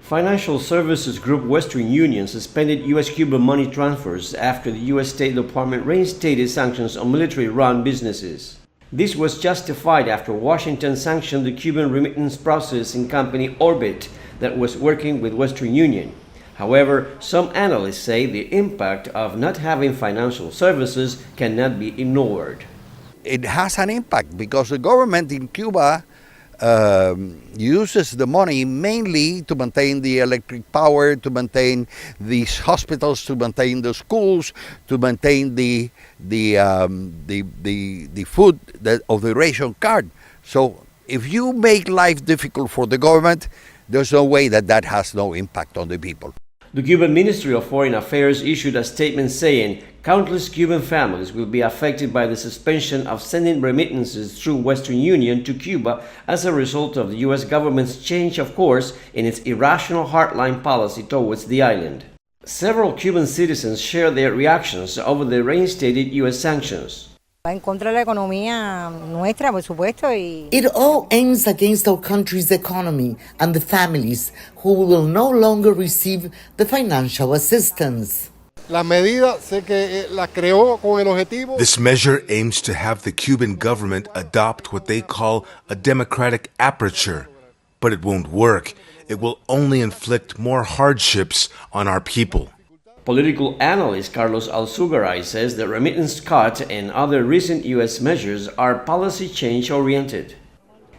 Financial services group Western Union suspended U.S.-Cuba money transfers after the U.S. State Department reinstated sanctions on military-run businesses. This was justified after Washington sanctioned the Cuban remittance processing company Orbit that was working with Western Union. However, some analysts say the impact of not having financial services cannot be ignored. It has an impact because the government in Cuba uses the money mainly to maintain the electric power, to maintain these hospitals, to maintain the schools, to maintain the food of the ration card. So if you make life difficult for the government, there's no way that has no impact on the people. The Cuban Ministry of Foreign Affairs issued a statement saying countless Cuban families will be affected by the suspension of sending remittances through Western Union to Cuba as a result of the U.S. government's change of course in its irrational hardline policy towards the island. Several Cuban citizens shared their reactions over the reinstated U.S. sanctions. En contra de la economía nuestra, por supuesto. It all aims against our country's economy and the families who will no longer receive the financial assistance. This measure aims to have the Cuban government adopt what they call a democratic aperture, but it won't work. It will only inflict more hardships on our people. Political analyst Carlos Alzugaray says the remittance cut and other recent U.S. measures are policy change-oriented.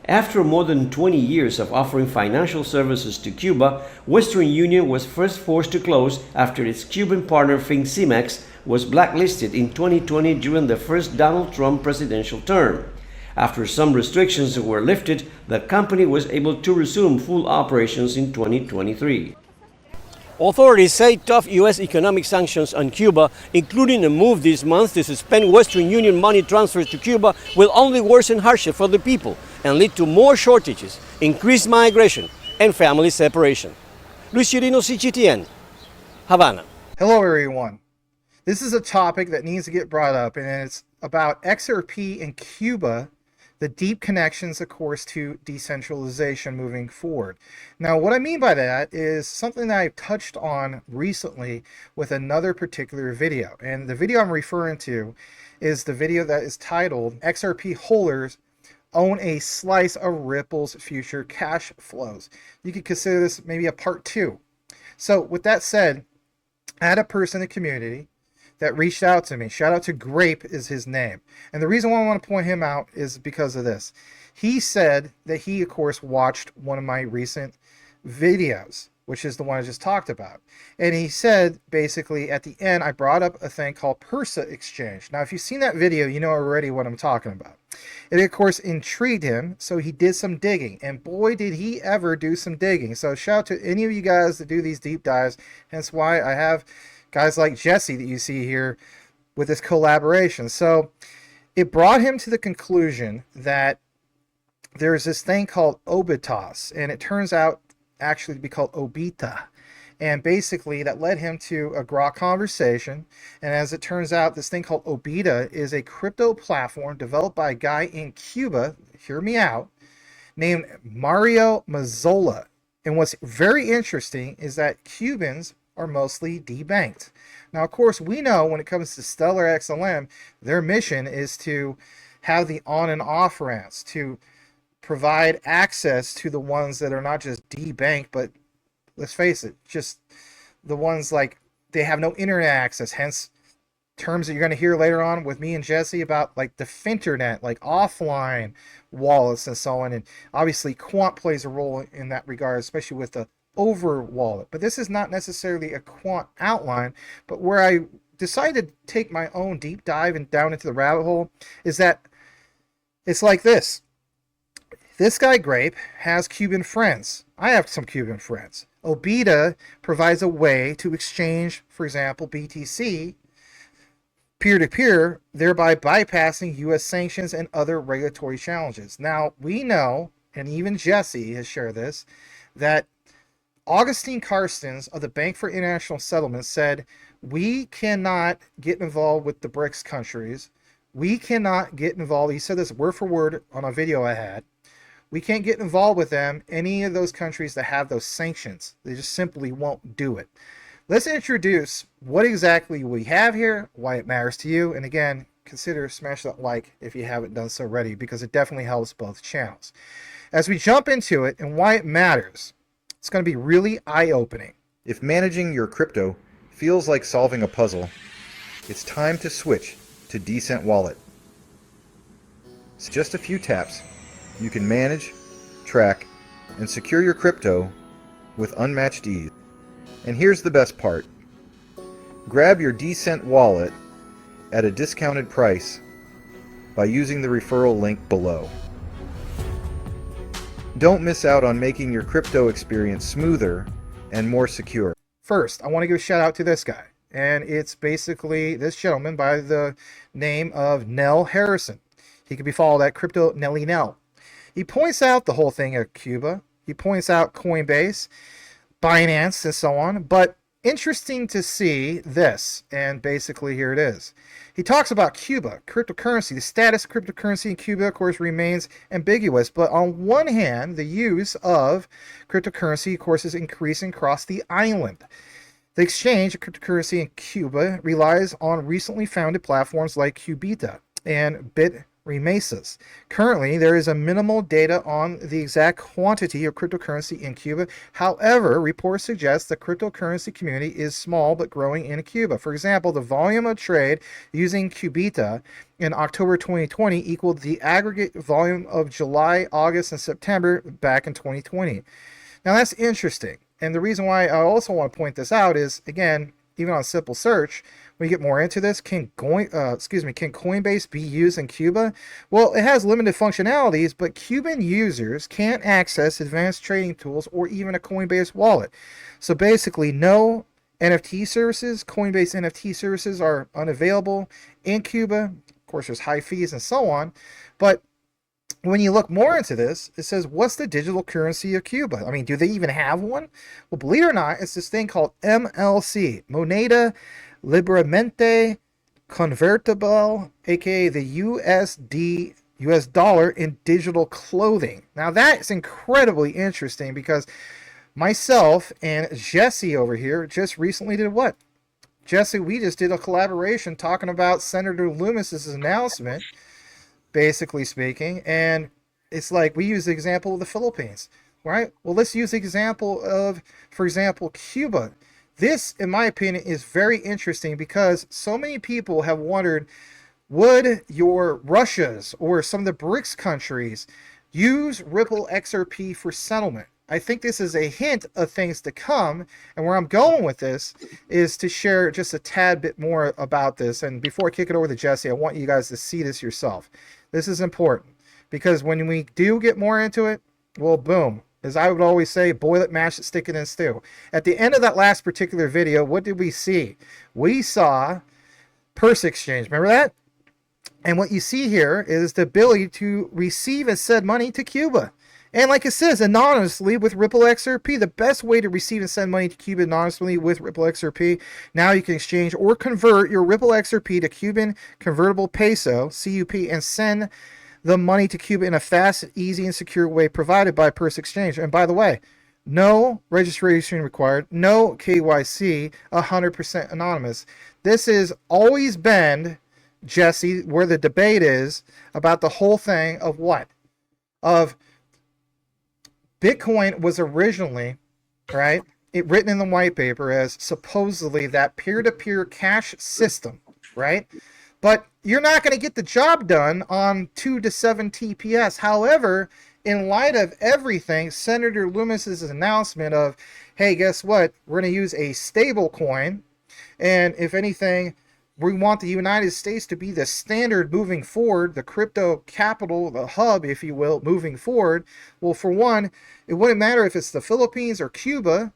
After more than 20 years of offering financial services to Cuba, Western Union was first forced to close after its Cuban partner FinCimex was blacklisted in 2020 during the first Donald Trump presidential term. After some restrictions were lifted, the company was able to resume full operations in 2023. Authorities say tough U.S. economic sanctions on Cuba, including a move this month to suspend Western Union money transfers to Cuba, will only worsen hardship for the people and lead to more shortages, increased migration, and family separation. Luis Chirino, CGTN, Havana. Hello, everyone. This is a topic that needs to get brought up, and it's about XRP and Cuba, the deep connections, of course, to decentralization moving forward. Now, what I mean by that is something that I've touched on recently with another particular video. And the video I'm referring to is the video that is titled XRP Holders Own a Slice of Ripple's Future Cash Flows. You could consider this maybe a part 2. So with that said, I had a person in the community that reached out to me. Shout out to Grape is his name. And the reason why I want to point him out is because of this. He said that he, of course, watched one of my recent videos, which is the one I just talked about. And he said, basically, at the end, I brought up a thing called Pursa exchange. Now, if you've seen that video, you know already what I'm talking about. It, of course, intrigued him, so he did some digging. And boy, did he ever do some digging. So shout out to any of you guys that do these deep dives. Hence why I have guys like Jesse that you see here with this collaboration. So it brought him to the conclusion that there's this thing called Obitas, and it turns out actually to be called Obita. And basically that led him to a grok conversation. And as it turns out, this thing called Obita is a crypto platform developed by a guy in Cuba, hear me out, named Mario Mazzola. And what's very interesting is that Cubans are mostly debanked. Now, of course, we know when it comes to Stellar XLM, their mission is to have the on and off ramps, to provide access to the ones that are not just debanked, but let's face it, just the ones like they have no internet access, hence terms that you're going to hear later on with me and Jesse about like the finternet, like offline wallets and so on. And obviously quant plays a role in that regard, especially with the over wallet. But this is not necessarily a quant outline, but where I decided to take my own deep dive and down into the rabbit hole is that it's like this. This guy Grape has Cuban friends. I have some Cuban friends. Obita provides a way to exchange, for example, BTC peer-to-peer, thereby bypassing U.S. sanctions and other regulatory challenges. Now, we know, and even Jesse has shared this, that Augustine Carstens of the Bank for International Settlements said, we cannot get involved with the BRICS countries. We cannot get involved. He said this word for word on a video I had. We can't get involved with them, any of those countries that have those sanctions. They just simply won't do it. Let's introduce what exactly we have here, why it matters to you, and again, consider smash that like if you haven't done so already, because it definitely helps both channels. As we jump into it and why it matters, it's going to be really eye-opening. If managing your crypto feels like solving a puzzle, it's time to switch to Decent Wallet. It's just a few taps. You can manage, track, and secure your crypto with unmatched ease. And here's the best part. Grab your Decent Wallet at a discounted price by using the referral link below. Don't miss out on making your crypto experience smoother and more secure. First, I want to give a shout out to this guy. And it's basically this gentleman by the name of Nell Harrison. He can be followed at Crypto Nelly Nell. He points out the whole thing at Cuba. He points out Coinbase, Binance, and so on. But interesting to see this, and basically here it is. He talks about Cuba, cryptocurrency. The status of cryptocurrency in Cuba, of course, remains ambiguous. But on one hand, the use of cryptocurrency, of course, is increasing across the island. The exchange of cryptocurrency in Cuba relies on recently founded platforms like Qubita and BitRemesas. Currently, there is a minimal data on the exact quantity of cryptocurrency in Cuba. However, reports suggest the cryptocurrency community is small but growing in Cuba. For example, the volume of trade using Qubita in October 2020 equaled the aggregate volume of July, August, and September back in 2020. Now, that's interesting. And the reason why I also want to point this out is, again, even on simple search, when you get more into this, can Coinbase be used in Cuba? Well, it has limited functionalities, but Cuban users can't access advanced trading tools or even a Coinbase wallet. So basically, no NFT services, Coinbase NFT services are unavailable in Cuba. Of course, there's high fees and so on. But when you look more into this, it says, what's the digital currency of Cuba? I mean, do they even have one? Well, believe it or not, it's this thing called MLC, Moneda Libremente Convertible, aka the US dollar in digital clothing. Now, that's incredibly interesting because myself and Jesse over here just recently did what? Jesse, we just did a collaboration talking about Senator Loomis's announcement, basically speaking, and it's like we use the example of the Philippines, right? Well, let's use the example of, for example, Cuba. This, in my opinion, is very interesting because so many people have wondered, would your Russias or some of the BRICS countries use Ripple XRP for settlement? I think this is a hint of things to come, and where I'm going with this is to share just a tad bit more about this. And before I kick it over to Jesse, I want you guys to see this yourself. This is important because when we do get more into it, well, boom. As I would always say, boil it, mash it, stick it in stew. At the end of that last particular video, what did we see? We saw Pursa exchange. Remember that? And what you see here is the ability to receive and send money to Cuba. And like it says, anonymously with Ripple XRP, the best way to receive and send money to Cuba anonymously with Ripple XRP. Now you can exchange or convert your Ripple XRP to Cuban convertible peso, CUP, and send the money to Cuba in a fast, easy, and secure way provided by Pursa Exchange. And by the way, no registration required, no KYC, 100% anonymous. This has always been, Jesse, where the debate is about the whole thing of what? Of Bitcoin was originally, right, it written in the white paper as supposedly that peer-to-peer cash system, right? But you're not going to get the job done on 2 to 7 TPS. However, in light of everything, Senator Loomis's announcement of, hey, guess what? We're going to use a stable coin. And if anything, we want the United States to be the standard moving forward, the crypto capital, the hub, if you will, moving forward. Well, for one, it wouldn't matter if it's the Philippines or Cuba.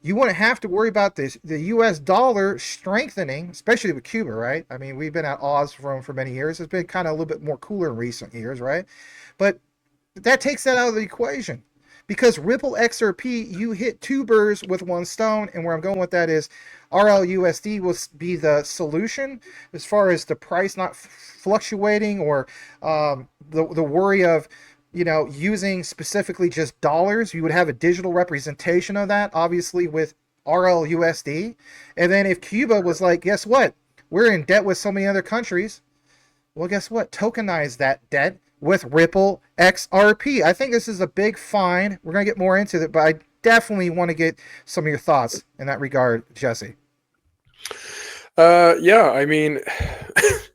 You wouldn't have to worry about this, the US dollar strengthening, especially with Cuba, right? I mean, we've been at odds for many years. It's been kind of a little bit more cooler in recent years, right? But that takes that out of the equation. Because Ripple XRP, you hit two birds with one stone. And where I'm going with that is RLUSD will be the solution as far as the price not fluctuating or the worry of using specifically just dollars, you would have a digital representation of that, obviously with RLUSD. And then if Cuba was like, guess what? We're in debt with so many other countries. Well, guess what? Tokenize that debt with Ripple XRP. I think this is a big find. We're going to get more into it, but I definitely want to get some of your thoughts in that regard, Jesse. Yeah, I mean,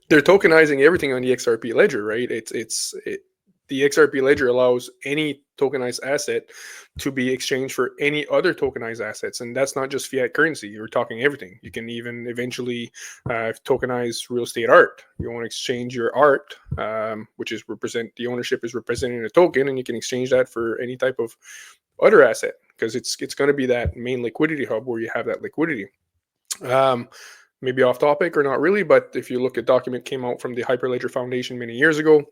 they're tokenizing everything on the XRP ledger, right? The XRP ledger allows any tokenized asset to be exchanged for any other tokenized assets, and that's not just fiat currency. You're talking everything. You can even eventually tokenize real estate art. You want to exchange your art, which is the ownership is representing a token, and you can exchange that for any type of other asset, because it's going to be that main liquidity hub where you have that liquidity. Maybe off topic or not really, but if you look at document came out from the Hyperledger Foundation many years ago,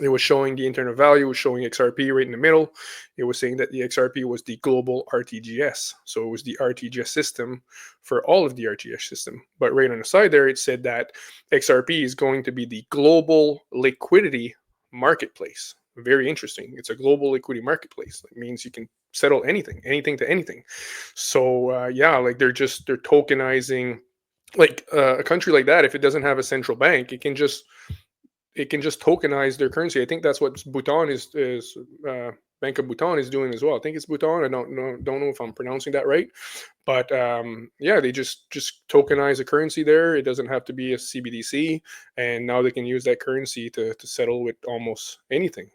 it was showing the internal value, was showing XRP right in the middle. It was saying that the XRP was the global RTGS. So it was the RTGS system for all of the RTGS system. But right on the side there, it said that XRP is going to be the global liquidity marketplace. Very interesting. It's a global liquidity marketplace. That means you can settle anything to anything. So yeah, like they're tokenizing, like a country like that, if it doesn't have a central bank, it can just tokenize their currency. I think that's what Bhutan is Bank of Bhutan is doing as well. I think it's Bhutan. I don't know if I'm pronouncing that right, but yeah, they just tokenize a currency there. It doesn't have to be a CBDC, and now they can use that currency to settle with almost anything.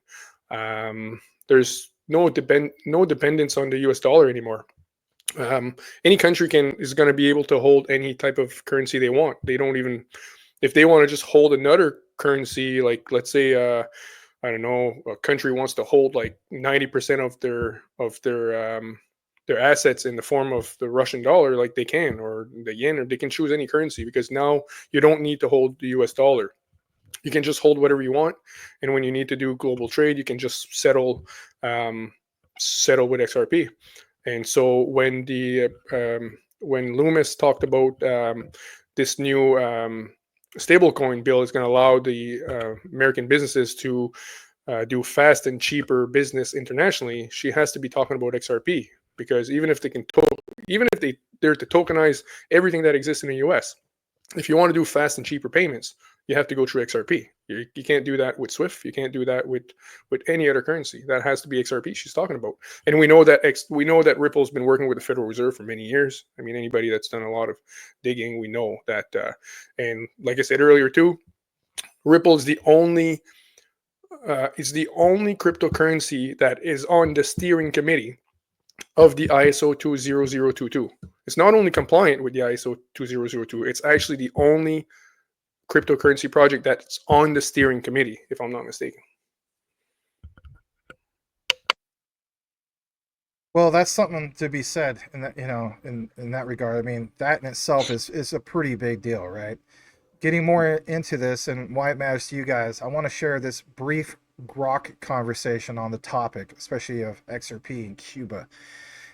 There's no dependence on the US dollar anymore. Any country is going to be able to hold any type of currency they want. They don't even, if they want to just hold another currency, like let's say I don't know, a country wants to hold like 90% of their assets in the form of the Russian dollar, like they can, or the yen, or they can choose any currency, because now you don't need to hold the US dollar. You can just hold whatever you want, and when you need to do global trade, you can just settle with XRP. And so when Loomis talked about this new stablecoin bill is going to allow the American businesses to do fast and cheaper business internationally, she has to be talking about XRP, because even if they're to tokenize everything that exists in the US, if you want to do fast and cheaper payments, you have to go through XRP. You can't do that with Swift. You can't do that with any other currency. That has to be XRP she's talking about. And we know that Ripple's been working with the Federal Reserve for many years. I mean, anybody that's done a lot of digging, we know that. And like I said earlier too, Ripple is the only cryptocurrency that is on the steering committee of the ISO 20022. It's not only compliant with the ISO 2002, it's actually the only cryptocurrency project that's on the steering committee, if I'm not mistaken. Well, that's something to be said in that, in that regard. I mean, that in itself is a pretty big deal, right? Getting more into this and why it matters to you guys, I want to share this brief grok conversation on the topic, especially of XRP and Cuba.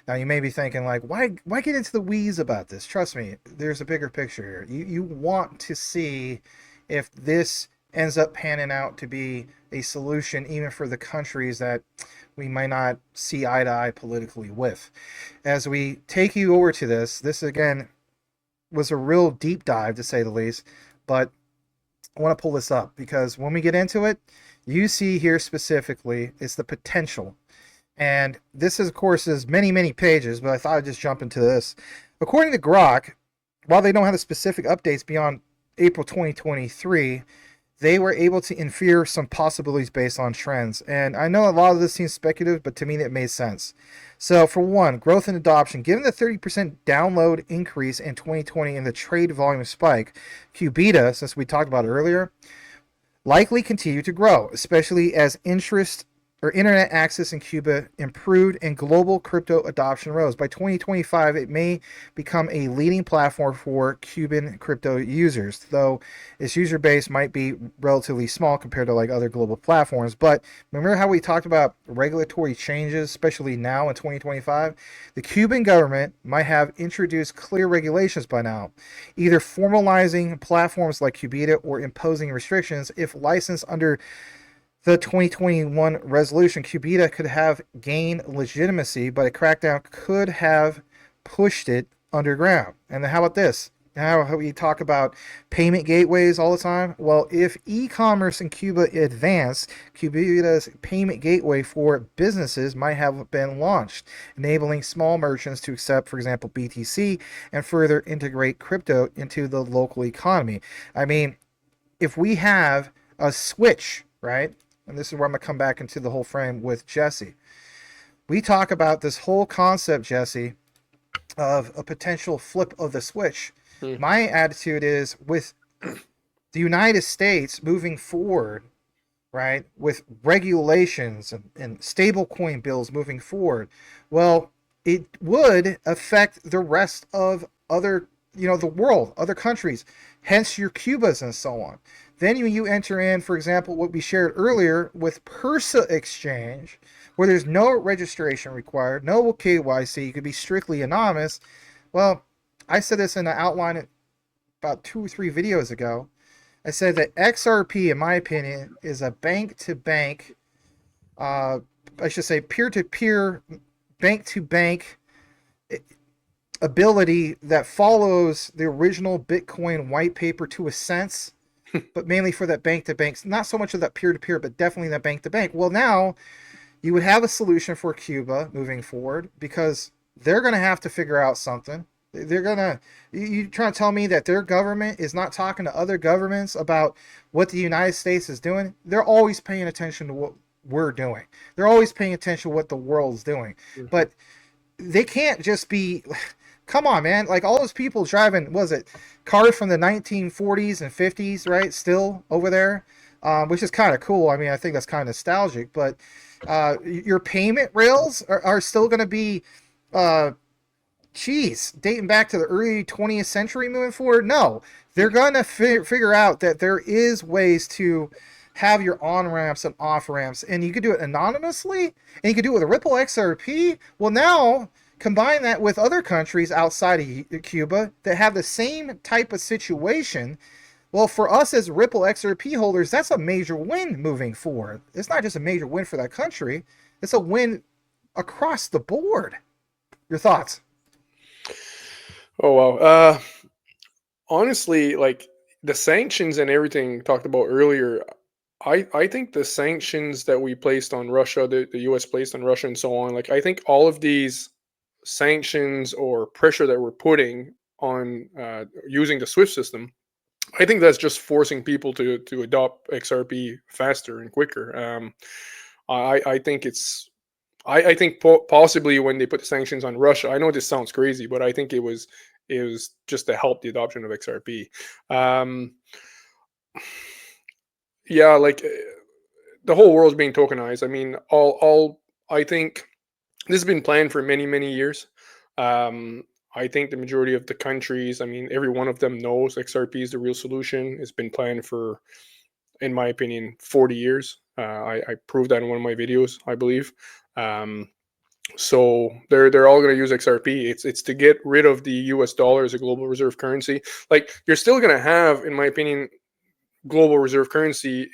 Now, you may be thinking, like, why get into the weeds about this? Trust me, there's a bigger picture here. You want to see if this ends up panning out to be a solution, even for the countries that we might not see eye to eye politically with. As we take you over to this again was a real deep dive, to say the least, but I want to pull this up because when we get into it, you see here specifically is the potential. And this is, of course, is many, many pages, but I thought I'd just jump into this. According to Grok, while they don't have the specific updates beyond April 2023, they were able to infer some possibilities based on trends. And I know a lot of this seems speculative, but to me it made sense. So for one, growth and adoption. Given the 30% download increase in 2020 and the trade volume spike, Qubita, since we talked about it earlier, likely continue to grow, especially as internet access in Cuba improved and global crypto adoption rose. By 2025, it may become a leading platform for Cuban crypto users, though its user base might be relatively small compared to like other global platforms. But remember how we talked about regulatory changes, especially now in 2025? The Cuban government might have introduced clear regulations by now, either formalizing platforms like Qubita or imposing restrictions if licensed under the 2021 resolution, Cubita could have gained legitimacy, but a crackdown could have pushed it underground. And then how about this? How we talk about payment gateways all the time? Well, if e-commerce in Cuba advanced, Cubita's payment gateway for businesses might have been launched, enabling small merchants to accept, for example, BTC and further integrate crypto into the local economy. I mean, if we have a switch, right? And this is where I'm going to come back into the whole frame with Jesse. We talk about this whole concept, Jesse, of a potential flip of the switch. My attitude is with the United States moving forward, right, with regulations and stablecoin bills moving forward, well, it would affect the rest of other, the world, other countries, hence your Cubas and so on. Then you enter in, for example, what we shared earlier with Pursa exchange, where there's no registration required, no KYC, you could be strictly anonymous. Well, I said this in an outline about 2 or 3 videos ago. I said that XRP, in my opinion, is a bank-to-bank, I should say peer-to-peer, bank-to-bank ability that follows the original Bitcoin white paper to a sense, but mainly for that bank-to-bank. Not so much of that peer-to-peer, but definitely that bank-to-bank. Well, now you would have a solution for Cuba moving forward because they're going to have to figure out something. They're gonna. You trying to tell me that their government is not talking to other governments about what the United States is doing? They're always paying attention to what we're doing. They're always paying attention to what the world's doing. But they can't just be. Come on, man! Like all those people driving, cars from the 1940s and 50s, right? Still over there, which is kind of cool. I mean, I think that's kind of nostalgic. But your payment rails are still going to be. Dating back to the early 20th century moving forward? No, they're going to figure out that there is ways to have your on-ramps and off-ramps, and you could do it anonymously, and you could do it with a Ripple XRP. Well, now, combine that with other countries outside of Cuba that have the same type of situation. Well, for us as Ripple XRP holders, that's a major win moving forward. It's not just a major win for that country, it's a win across the board. Your thoughts? Oh, wow. Honestly, like the sanctions and everything talked about earlier, I think the sanctions that we placed on Russia, the US placed on Russia and so on, like I think all of these sanctions or pressure that we're putting on using the SWIFT system, I think that's just forcing people to adopt XRP faster and quicker. I think it's I think possibly when they put the sanctions on Russia, I know this sounds crazy, but I think it was just to help the adoption of XRP. Yeah, like the whole world's being tokenized. I mean, I think this has been planned for many years. I think the majority of the countries, I mean, every one of them knows XRP is the real solution. It's been planned for, in my opinion, 40 years. I proved that in one of my videos, I believe. So they're all going to use XRP. It's to get rid of the US dollar as a global reserve currency. Like you're still going to have, in my opinion, global reserve currency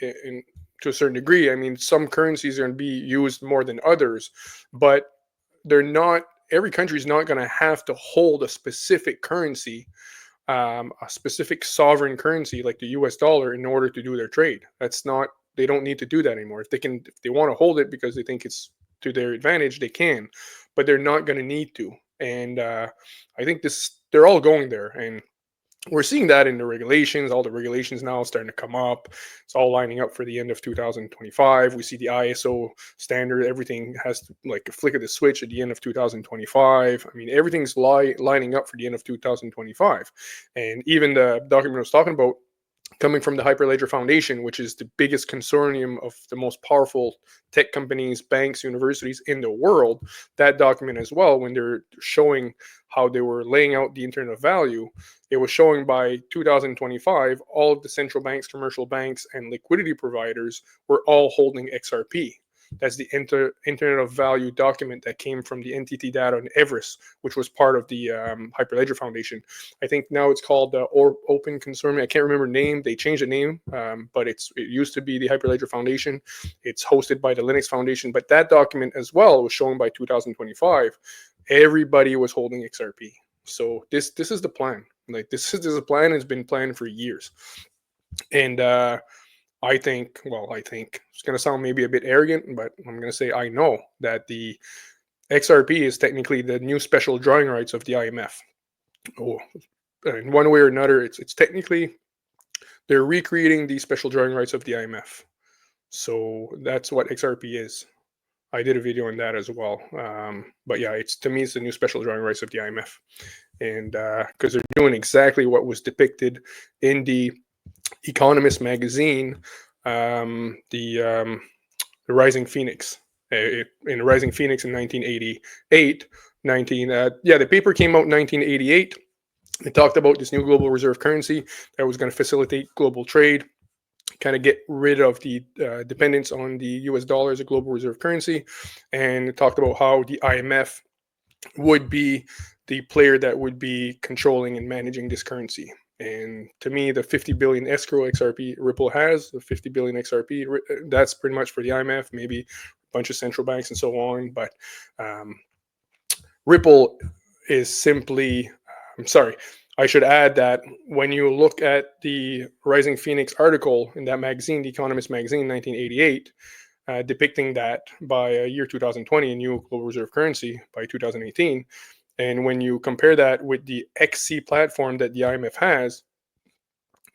to a certain degree. I mean, some currencies are going to be used more than others, but they're not. Every country is not going to have to hold a specific currency, a specific sovereign currency like the US dollar in order to do their trade. That's not. They don't need to do that anymore. If they want to hold it because they think it's to their advantage, they can, but they're not going to need to. And I think they're all going there, and we're seeing that in the regulations. All the regulations now starting to come up. It's all lining up for the end of 2025. We see the ISO standard. Everything has to, like a flick of the switch at the end of 2025. I mean, everything's lining up for the end of 2025. And even the document I was talking about, coming from the Hyperledger Foundation, which is the biggest consortium of the most powerful tech companies, banks, universities in the world, that document as well, when they're showing how they were laying out the Internet of Value, it was showing by 2025, all of the central banks, commercial banks, and liquidity providers were all holding XRP. That's the Internet of Value document that came from the NTT data on Everest, which was part of the Hyperledger Foundation. I think now it's called the Open Consortium. I can't remember the name. They changed the name, but it used to be the Hyperledger Foundation. It's hosted by the Linux Foundation. But that document as well was shown by 2025. Everybody was holding XRP. So this is the plan. Like this is a plan. It's been planned for years. And I think it's going to sound maybe a bit arrogant, but I'm going to say I know that the XRP is technically the new special drawing rights of the IMF. Oh, in one way or another, it's technically they're recreating the special drawing rights of the IMF. So that's what XRP is. I did a video on that as well. But yeah, to me, it's the new special drawing rights of the IMF. And because they're doing exactly what was depicted in the Economist magazine, the Rising Phoenix. In Rising Phoenix in 1988, the paper came out in 1988. It talked about this new global reserve currency that was going to facilitate global trade, kind of get rid of the dependence on the US dollar as a global reserve currency. And it talked about how the IMF would be the player that would be controlling and managing this currency. And to me, the 50 billion escrow XRP Ripple has, the 50 billion XRP, that's pretty much for the IMF, maybe a bunch of central banks and so on. But Ripple is simply, I should add that when you look at the Rising Phoenix article in that magazine, the Economist magazine, 1988, depicting that by year 2020, a new global reserve currency by 2018, and when you compare that with the XC platform that the IMF has,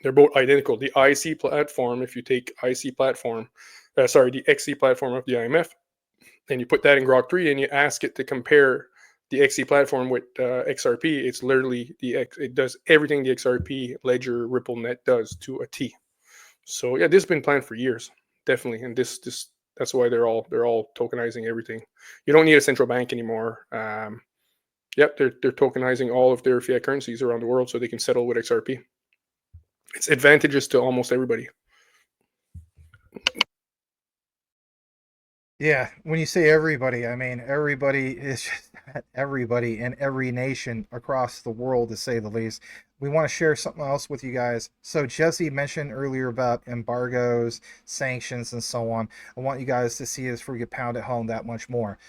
they're both identical. The IC platform, if you take IC platform, the XC platform of the IMF, and you put that in Grok 3 and you ask it to compare the XC platform with XRP, it's literally it does everything the XRP Ledger Ripple Net does to a T. So yeah, this has been planned for years, definitely, and that's why they're all tokenizing everything. You don't need a central bank anymore. Yep, they're tokenizing all of their fiat currencies around the world so they can settle with XRP. It's advantageous to almost everybody. Yeah, when you say everybody, I mean everybody is just everybody in every nation across the world, to say the least. We want to share something else with you guys. So Jesse mentioned earlier about embargoes, sanctions, and so on. I want you guys to see this before you get pounded home that much more.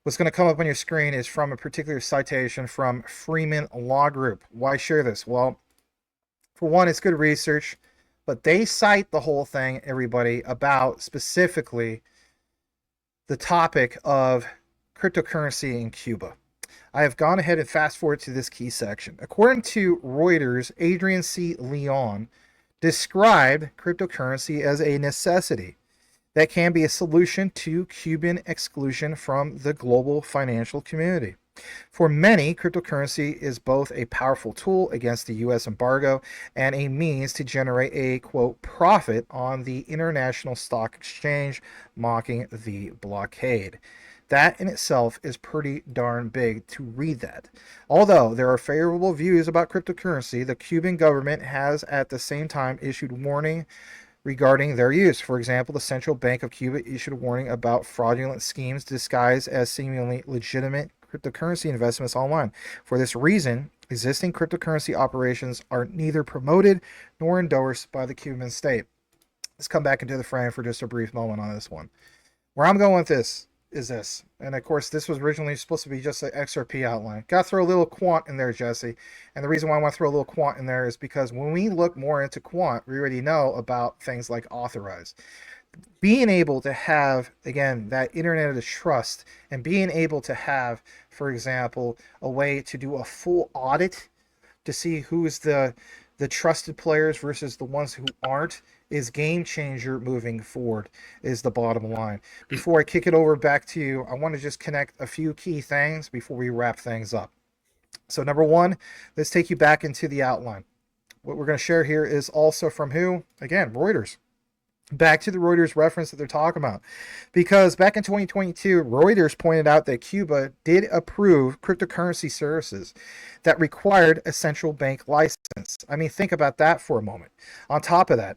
What's going to come up on your screen is from a particular citation from Freeman Law Group. Why share this? Well, for one, it's good research, but they cite the whole thing, everybody, about specifically the topic of cryptocurrency in Cuba. I have gone ahead and fast forward to this key section. According to Reuters, Adrian C. Leon described cryptocurrency as a necessity that can be a solution to Cuban exclusion from the global financial community. For many, cryptocurrency is both a powerful tool against the U.S. embargo and a means to generate a, quote, profit on the international stock exchange, mocking the blockade. That in itself is pretty darn big to read that. Although there are favorable views about cryptocurrency, the Cuban government has at the same time issued warning regarding their use. For example, the Central Bank of Cuba issued a warning about fraudulent schemes disguised as seemingly legitimate cryptocurrency investments online. For this reason, existing cryptocurrency operations are neither promoted nor endorsed by the Cuban state. Let's come back into the frame for just a brief moment on this one. Where I'm going with this is this. And of course, this was originally supposed to be just an XRP outline. Got to throw a little quant in there, Jesse. And the reason why I want to throw a little quant in there is because when we look more into quant, we already know about things like authorized. Being able to have, again, that internet of trust, and being able to have, for example, a way to do a full audit to see who's the trusted players versus the ones who aren't, is game changer moving forward, is the bottom line. Before I kick it over back to you, I want to just connect a few key things before we wrap things up. So number one, let's take you back into the outline. What we're going to share here is also from who? Again, Reuters. Back to the Reuters reference that they're talking about. Because back in 2022, Reuters pointed out that Cuba did approve cryptocurrency services that required a central bank license. I mean, think about that for a moment. On top of that,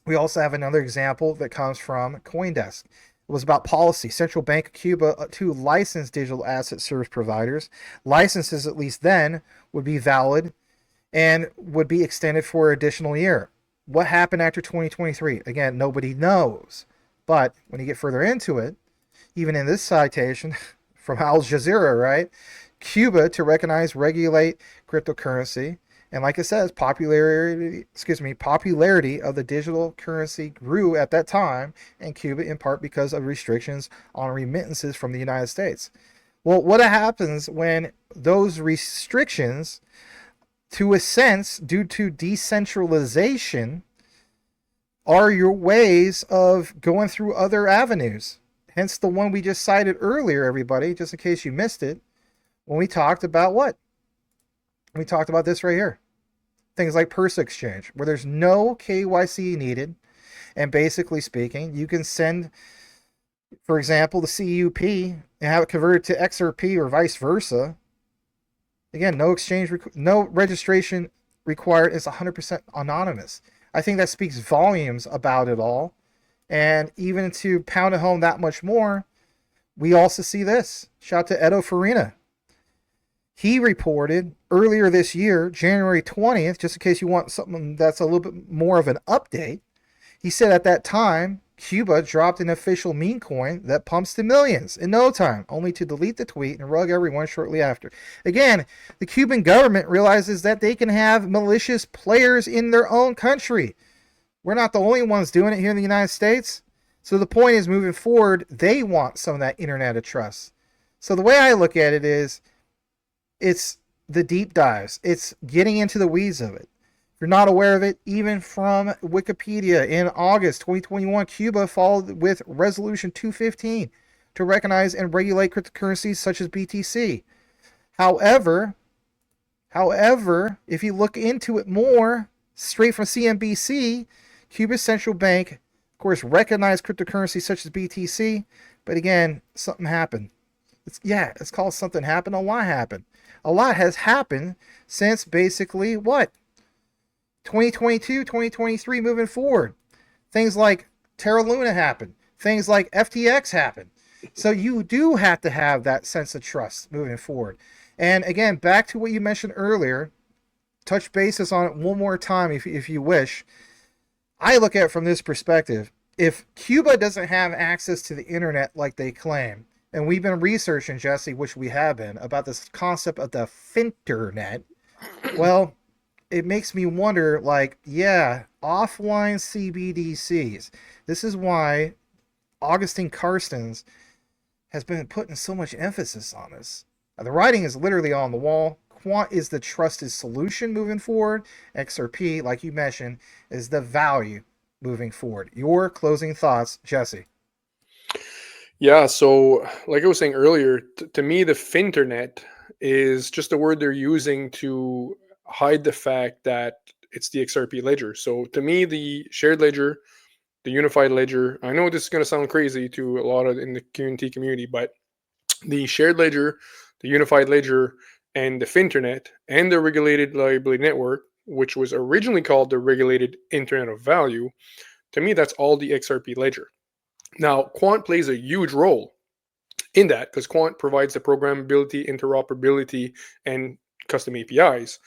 we also have another example that comes from CoinDesk. was about policy. Central Bank of Cuba to license digital asset service providers. Licenses, at least then, would be valid and would be extended for an additional year. What happened after 2023? Again, nobody knows. But when you get further into it, even in this citation from Al Jazeera, right? Cuba to recognize, regulate cryptocurrency. And like it says, popularity of the digital currency grew at that time in Cuba in part because of restrictions on remittances from the United States. Well, what happens when those restrictions, to a sense, due to decentralization, are your ways of going through other avenues? Hence the one we just cited earlier, everybody, just in case you missed it, when we talked about what? We talked about this right here. Things like Pursa exchange, where there's no KYC needed. And basically speaking, you can send, for example, the CUP and have it converted to XRP or vice versa. Again, no exchange, no registration required. It's 100% anonymous. I think that speaks volumes about it all. And even to pound it home that much more, we also see this. Shout out to Edo Farina. He reported earlier this year, January 20th, just in case you want something that's a little bit more of an update. He said at that time, Cuba dropped an official meme coin that pumps to millions in no time, only to delete the tweet and rug everyone shortly after. Again, the Cuban government realizes that they can have malicious players in their own country. We're not the only ones doing it here in the United States. So the point is, moving forward, they want some of that internet of trust. So the way I look at it is, it's the deep dives. It's getting into the weeds of it. If you're not aware of it, even from Wikipedia, in August 2021, Cuba followed with Resolution 215 to recognize and regulate cryptocurrencies such as BTC. However, if you look into it more, straight from CNBC, Cuba's central bank, of course, recognized cryptocurrencies such as BTC, but again, something happened. It's called something happened. A lot happened. A lot has happened since basically what? 2022, 2023 moving forward. Things like Terra Luna happened. Things like FTX happened. So you do have to have that sense of trust moving forward. And again, back to what you mentioned earlier, touch bases on it one more time if you wish. I look at it from this perspective. If Cuba doesn't have access to the internet like they claim, and we've been researching, Jesse, which we have been, about this concept of the finternet, well, it makes me wonder, offline CBDCs. This is why Augustine Carstens has been putting so much emphasis on this. The writing is literally on the wall. Quant is the trusted solution moving forward. XRP, like you mentioned, is the value moving forward. Your closing thoughts, Jesse? Yeah, so like I was saying earlier, to me, the finternet is just a word they're using to hide the fact that it's the XRP ledger. So to me, the shared ledger, the unified ledger, I know this is going to sound crazy to a lot of in the QNT community, but the shared ledger, the unified ledger, and the finternet, and the regulated liability network, which was originally called the regulated internet of value, to me, that's all the XRP ledger. Now, quant plays a huge role in that because quant provides the programmability, interoperability, and custom APIs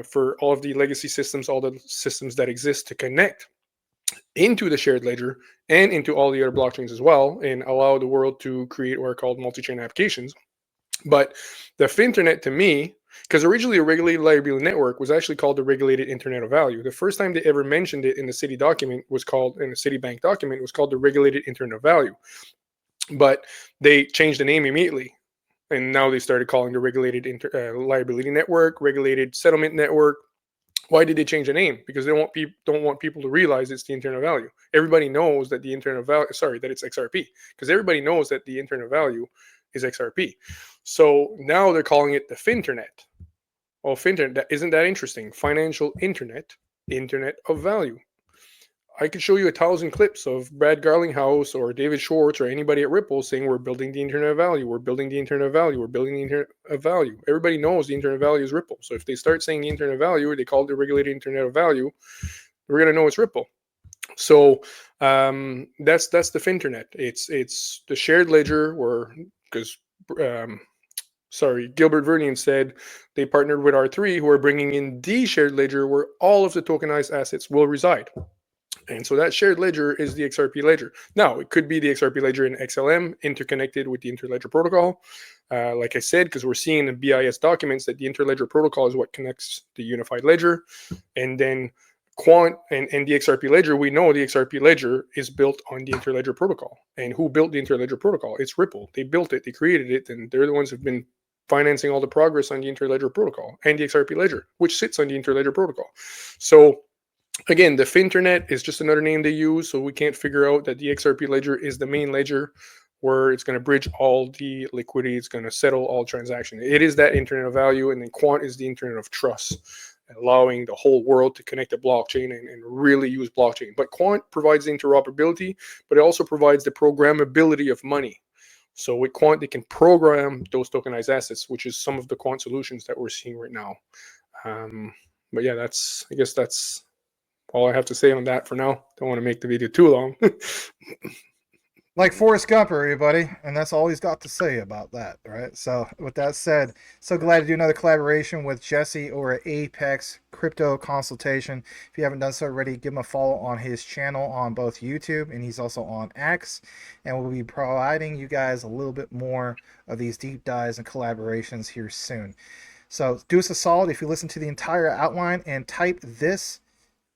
for all of the legacy systems, all the systems that exist to connect into the shared ledger and into all the other blockchains as well, and allow the world to create what are called multi-chain applications. But the finternet, to me, because originally a regulated liability network was actually called the regulated internet of value. The first time they ever mentioned it in the city document was called, in the Citibank document, was called the regulated internet of value. But they changed the name immediately. And now they started calling the regulated liability network, regulated settlement network. Why did they change the name? Because they don't want people to realize it's the internet of value. Everybody knows that the internet of value, that it's XRP. Because everybody knows that the internet of value is XRP. So now they're calling it the finternet. Well, finternet, isn't that interesting? Financial internet, internet of value. I could show you 1,000 clips of Brad Garlinghouse or David Schwartz or anybody at Ripple saying we're building the internet of value, we're building the internet of value, we're building the internet of value. Everybody knows the internet of value is Ripple. So if they start saying the internet of value, or they call it the regulated internet of value, we're going to know it's Ripple. So that's the Finternet. It's the shared ledger where, because Gilbert Vernian said they partnered with R3, who are bringing in the shared ledger where all of the tokenized assets will reside. And so that shared ledger is the XRP ledger. Now, it could be the XRP ledger in XLM interconnected with the interledger protocol. Like I said, because we're seeing in BIS documents that the interledger protocol is what connects the unified ledger. And then quant and the XRP ledger, we know the XRP ledger is built on the interledger protocol. And who built the interledger protocol? It's Ripple. They built it, they created it, and they're the ones who've been financing all the progress on the interledger protocol and the XRP ledger, which sits on the interledger protocol. So again, the Finternet is just another name they use, so we can't figure out that the XRP ledger is the main ledger where it's going to bridge all the liquidity, it's going to settle all transactions. It is that Internet of Value, and then Quant is the Internet of Trust, allowing the whole world to connect to blockchain and really use blockchain. But Quant provides the interoperability, but it also provides the programmability of money. So with Quant, they can program those tokenized assets, which is some of the Quant solutions that we're seeing right now. But yeah, I guess that's all I have to say on that for now. Don't want to make the video too long. Like Forrest Gump, everybody, and that's all he's got to say about that, right? So with that said, so glad to do another collaboration with Jesse over at Apex Crypto Consultation. If you haven't done so already, give him a follow on his channel on both YouTube, and he's also on X, and we'll be providing you guys a little bit more of these deep dives and collaborations here soon. So do us a solid if you listen to the entire outline and type this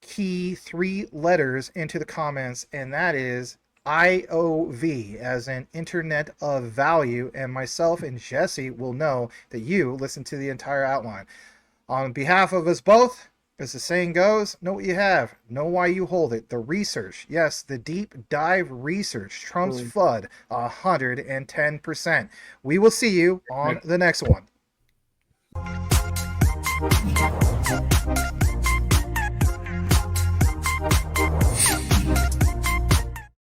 key 3 letters into the comments, and that is IOV, as in Internet of Value, and myself and Jesse will know that you listened to the entire outline. On behalf of us both, as the saying goes, know what you have, know why you hold it. The research, yes, the deep dive research trumps FUD 110%. We will see you on the next one.